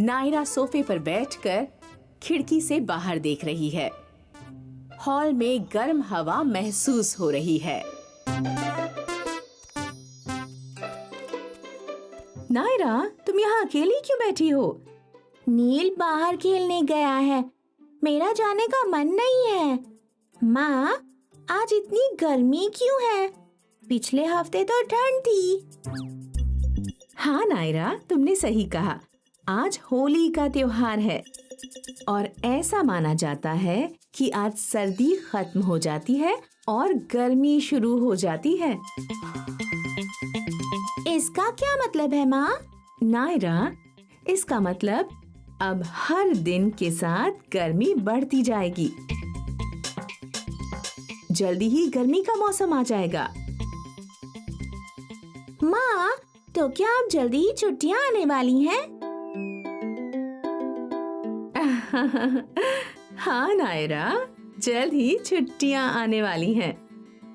नायरा सोफे पर बैठकर खिड़की से बाहर देख रही है। हॉल में गर्म हवा महसूस हो रही है। नायरा, तुम यहाँ अकेली क्यों बैठी हो? नील बाहर खेलने गया है, मेरा जाने का मन नहीं है। माँ, आज इतनी गर्मी क्यों है? पिछले हफ्ते तो ठंड थी। हाँ नायरा, तुमने सही कहा। आज होली का त्योहार है और ऐसा माना जाता है कि आज सर्दी खत्म हो जाती है और गर्मी शुरू हो जाती है। इसका क्या मतलब है माँ? नायरा, इसका मतलब अब हर दिन के साथ गर्मी बढ़ती जाएगी। जल्दी ही गर्मी का मौसम आ जाएगा। माँ, तो क्या अब जल्दी ही छुट्टियाँ आने वाली हैं? हाँ नायरा, जल्द ही छुट्टियाँ आने वाली हैं।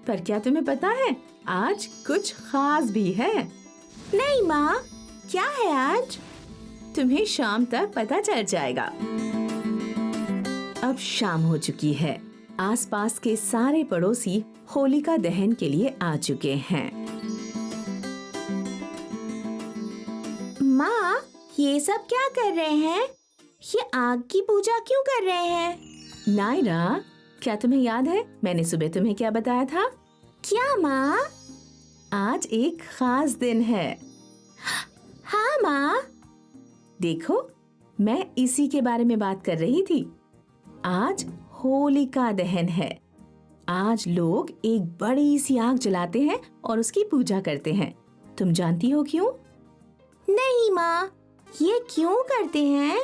पर क्या तुम्हें पता है, आज कुछ खास भी है। नहीं माँ, क्या है आज? तुम्हें शाम तक पता चल जाएगा। अब शाम हो चुकी है। आसपास के सारे पड़ोसी होलिका दहन के लिए आ चुके हैं। माँ, ये सब क्या कर रहे हैं? ये आग की पूजा क्यों कर रहे हैं? नायरा, क्या तुम्हें याद है मैंने सुबह तुम्हें क्या बताया था? क्या माँ? आज एक खास दिन है। हाँ माँ। देखो, मैं इसी के बारे में बात कर रही थी। आज होलिका दहन है। आज लोग एक बड़ी सी आग जलाते हैं और उसकी पूजा करते हैं। तुम जानती हो क्यों? नहीं माँ, ये क्यों करते हैं?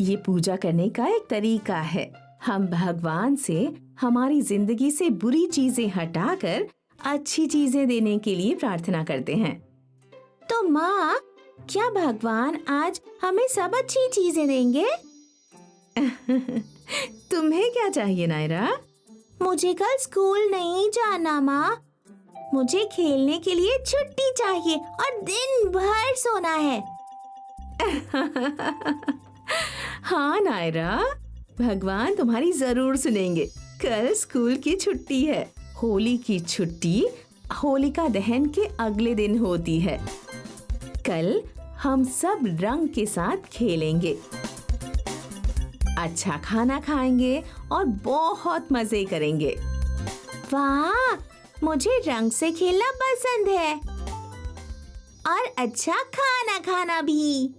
ये पूजा करने का एक तरीका है। हम भगवान से हमारी जिंदगी से बुरी चीजें हटाकर अच्छी चीजें देने के लिए प्रार्थना करते हैं। तो माँ, क्या भगवान आज हमें सब अच्छी चीजें देंगे? तुम्हें क्या चाहिए नायरा? मुझे कल स्कूल नहीं जाना माँ। मुझे खेलने के लिए छुट्टी चाहिए और दिन भर सोना है। हाँ नायरा, भगवान तुम्हारी जरूर सुनेंगे। कल स्कूल की छुट्टी है। होली की छुट्टी होलिका दहन के अगले दिन होती है। कल हम सब रंग के साथ खेलेंगे, अच्छा खाना खाएंगे और बहुत मजे करेंगे। वाह, मुझे रंग से खेलना पसंद है और अच्छा खाना खाना भी।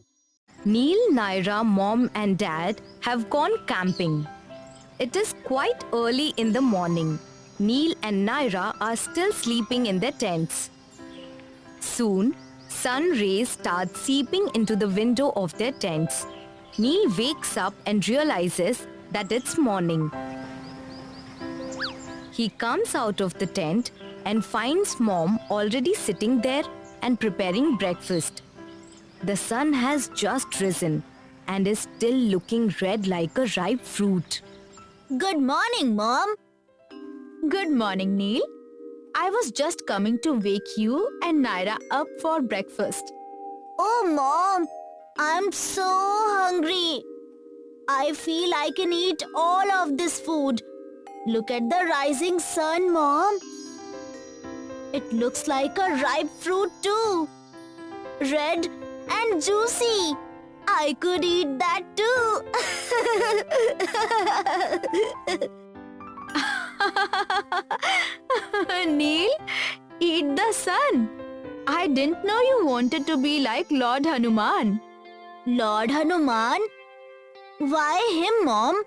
Neil, Naira, Mom and Dad have gone camping. It is quite early in the morning. Neil and Naira are still sleeping in their tents. Soon, sun rays start seeping into the window of their tents. Neil wakes up and realizes that it's morning. He comes out of the tent and finds Mom already sitting there and preparing breakfast. The sun has just risen and is still looking red like a ripe fruit. Good morning, Mom. Good morning, Neil. I was just coming to wake you and Naira up for breakfast. Oh, Mom, I'm so hungry. I feel I can eat all of this food. Look at the rising sun, Mom. It looks like a ripe fruit too. Red and juicy. I could eat that too. Neil, eat the sun. I didn't know you wanted to be like Lord Hanuman. Lord Hanuman? Why him, Mom?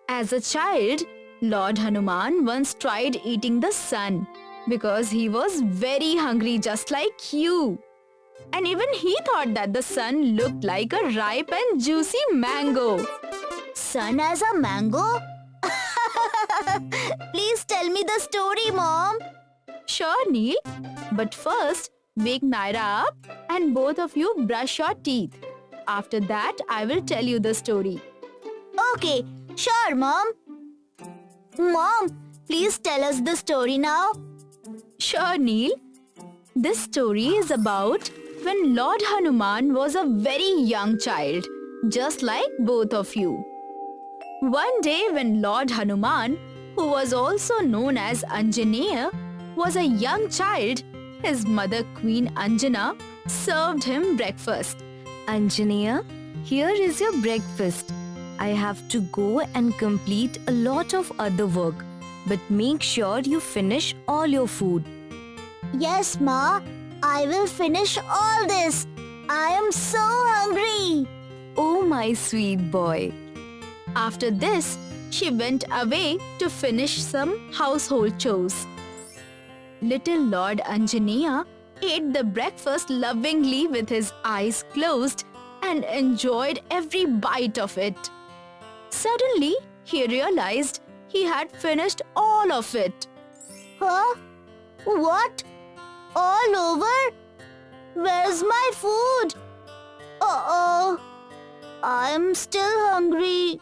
As a child, Lord Hanuman once tried eating the sun because he was very hungry just like you. And even he thought that the sun looked like a ripe and juicy mango. Sun as a mango? Please tell me the story, Mom. Sure, Neil. But first, wake Naira up and both of you brush your teeth. After that, I will tell you the story. Okay, sure, Mom. Mom, please tell us the story now. Sure, Neil. This story is about when Lord Hanuman was a very young child, just like both of you. One day when Lord Hanuman, who was also known as Anjaneya, was a young child, his mother Queen Anjana served him breakfast. Anjaneya, here is your breakfast. I have to go and complete a lot of other work, but make sure you finish all your food. Yes, Ma. I will finish all this. I am so hungry. Oh, my sweet boy. After this, she went away to finish some household chores. Little Lord Anjaneya ate the breakfast lovingly with his eyes closed and enjoyed every bite of it. Suddenly, he realized he had finished all of it. Huh? What? All over? Where's my food? Uh-oh. I'm still hungry.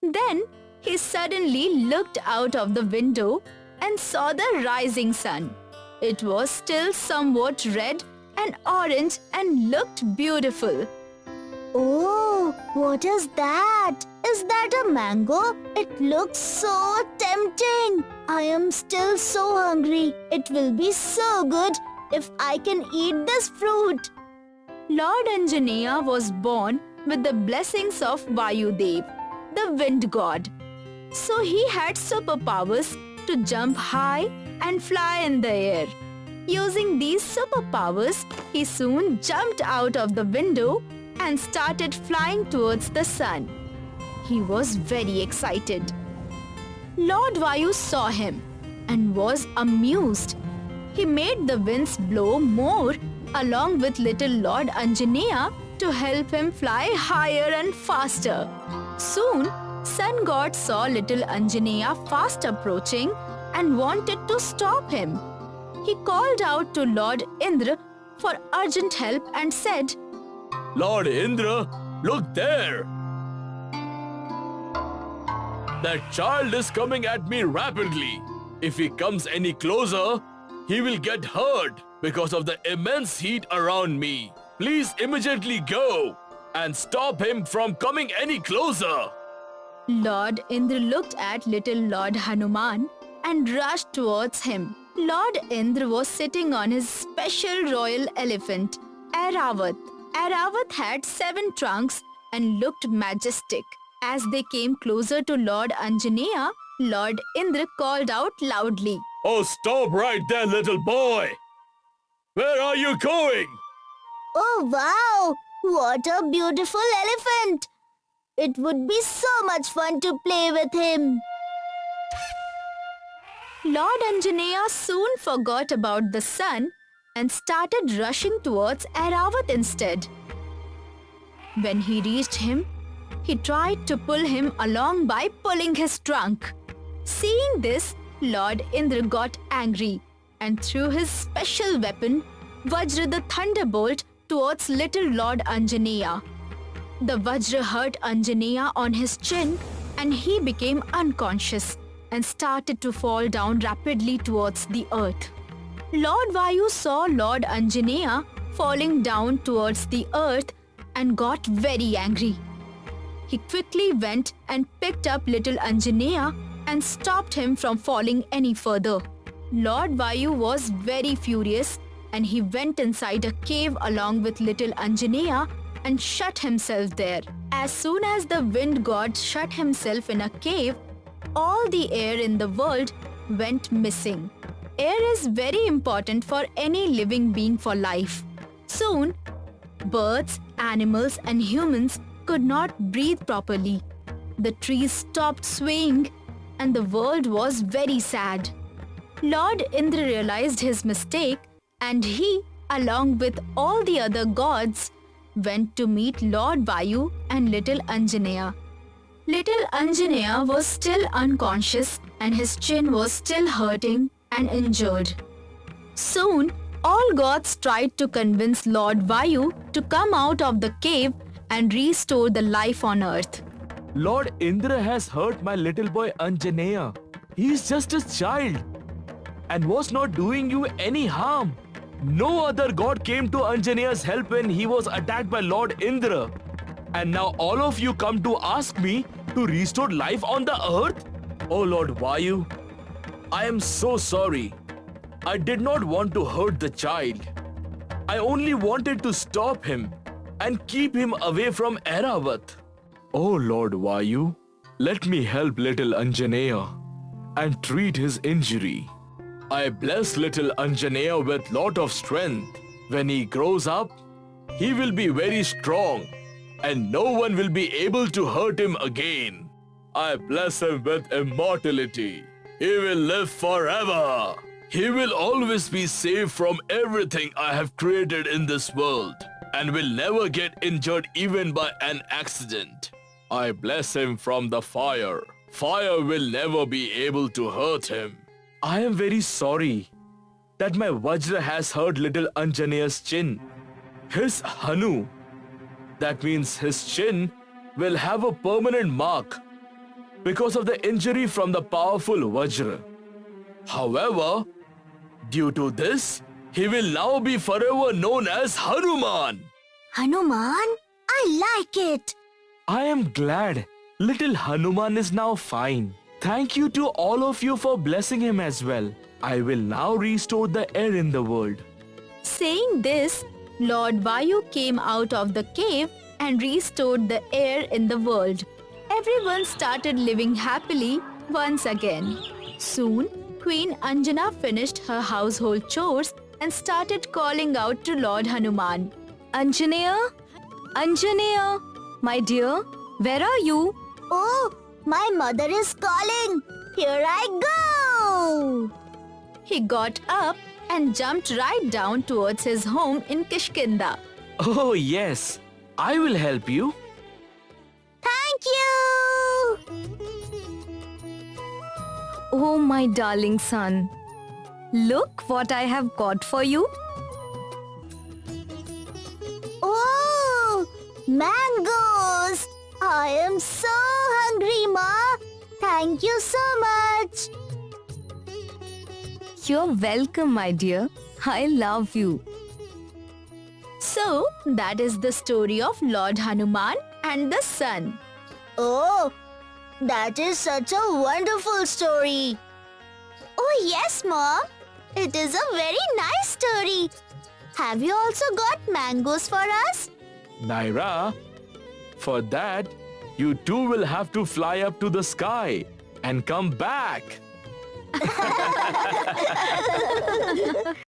Then he suddenly looked out of the window and saw the rising sun. It was still somewhat red and orange and looked beautiful. Oh, what is that? Is that a mango? It looks so tempting. I am still so hungry. It will be so good if I can eat this fruit. Lord Anjaneya was born with the blessings of Vayudev, the wind god. So he had superpowers to jump high and fly in the air. Using these superpowers, he soon jumped out of the window and started flying towards the sun. He was very excited. Lord Vayu saw him and was amused. He made the winds blow more along with little Lord Anjaneya to help him fly higher and faster. Soon, Sun God saw little Anjaneya fast approaching and wanted to stop him. He called out to Lord Indra for urgent help and said, Lord Indra, look there! That child is coming at me rapidly. If he comes any closer, he will get hurt because of the immense heat around me. Please immediately go and stop him from coming any closer. Lord Indra looked at little Lord Hanuman and rushed towards him. Lord Indra was sitting on his special royal elephant, Airavat. Airavat had 7 trunks and looked majestic. As they came closer to Lord Anjaneya, Lord Indra called out loudly, Oh, stop right there, little boy! Where are you going? Oh wow! What a beautiful elephant! It would be so much fun to play with him. Lord Anjaneya soon forgot about the sun and started rushing towards Airavat instead. When he reached him, he tried to pull him along by pulling his trunk. Seeing this, Lord Indra got angry and threw his special weapon, Vajra the Thunderbolt, towards little Lord Anjaneya. The Vajra hurt Anjaneya on his chin and he became unconscious and started to fall down rapidly towards the earth. Lord Vayu saw Lord Anjaneya falling down towards the earth and got very angry. He quickly went and picked up little Anjaneya and stopped him from falling any further. Lord Vayu was very furious and he went inside a cave along with little Anjaneya and shut himself there. As soon as the wind god shut himself in a cave, all the air in the world went missing. Air is very important for any living being for life. Soon, birds, animals and humans could not breathe properly. The trees stopped swaying and the world was very sad. Lord Indra realized his mistake and he, along with all the other gods, went to meet Lord Vayu and little Anjaneya. Little Anjaneya was still unconscious and his chin was still hurting and injured. Soon, all gods tried to convince Lord Vayu to come out of the cave and restore the life on earth. Lord Indra has hurt my little boy Anjaneya. He is just a child and was not doing you any harm. No other god came to Anjaneya's help when he was attacked by Lord Indra. And now all of you come to ask me to restore life on the earth? Oh Lord Vayu, I am so sorry. I did not want to hurt the child. I only wanted to stop him and keep him away from Airavat. Oh Lord Vayu, let me help little Anjaneya and treat his injury. I bless little Anjaneya with lot of strength. When he grows up, he will be very strong and no one will be able to hurt him again. I bless him with immortality. He will live forever. He will always be safe from everything I have created in this world and will never get injured even by an accident. I bless him from the fire. Fire will never be able to hurt him. I am very sorry that my Vajra has hurt little Anjaneya's chin. His Hanu, that means his chin, will have a permanent mark because of the injury from the powerful Vajra. However, due to this, he will now be forever known as Hanuman. Hanuman, I like it. I am glad little Hanuman is now fine. Thank you to all of you for blessing him as well. I will now restore the air in the world. Saying this, Lord Vayu came out of the cave and restored the air in the world. Everyone started living happily once again. Soon, Queen Anjana finished her household chores and started calling out to Lord Hanuman. Anjaneya? Anjaneya? My dear, where are you? Oh, my mother is calling. Here I go. He got up and jumped right down towards his home in Kishkinda. Oh yes, I will help you. Thank you. Oh, my darling son. Look what I have got for you. Oh, mangoes. I am so hungry, Ma. Thank you so much. You're welcome, my dear. I love you. So, that is the story of Lord Hanuman and the sun. Oh, that is such a wonderful story. Oh, yes, Mom. It is a very nice story. Have you also got mangoes for us? Naira, for that, you too will have to fly up to the sky and come back.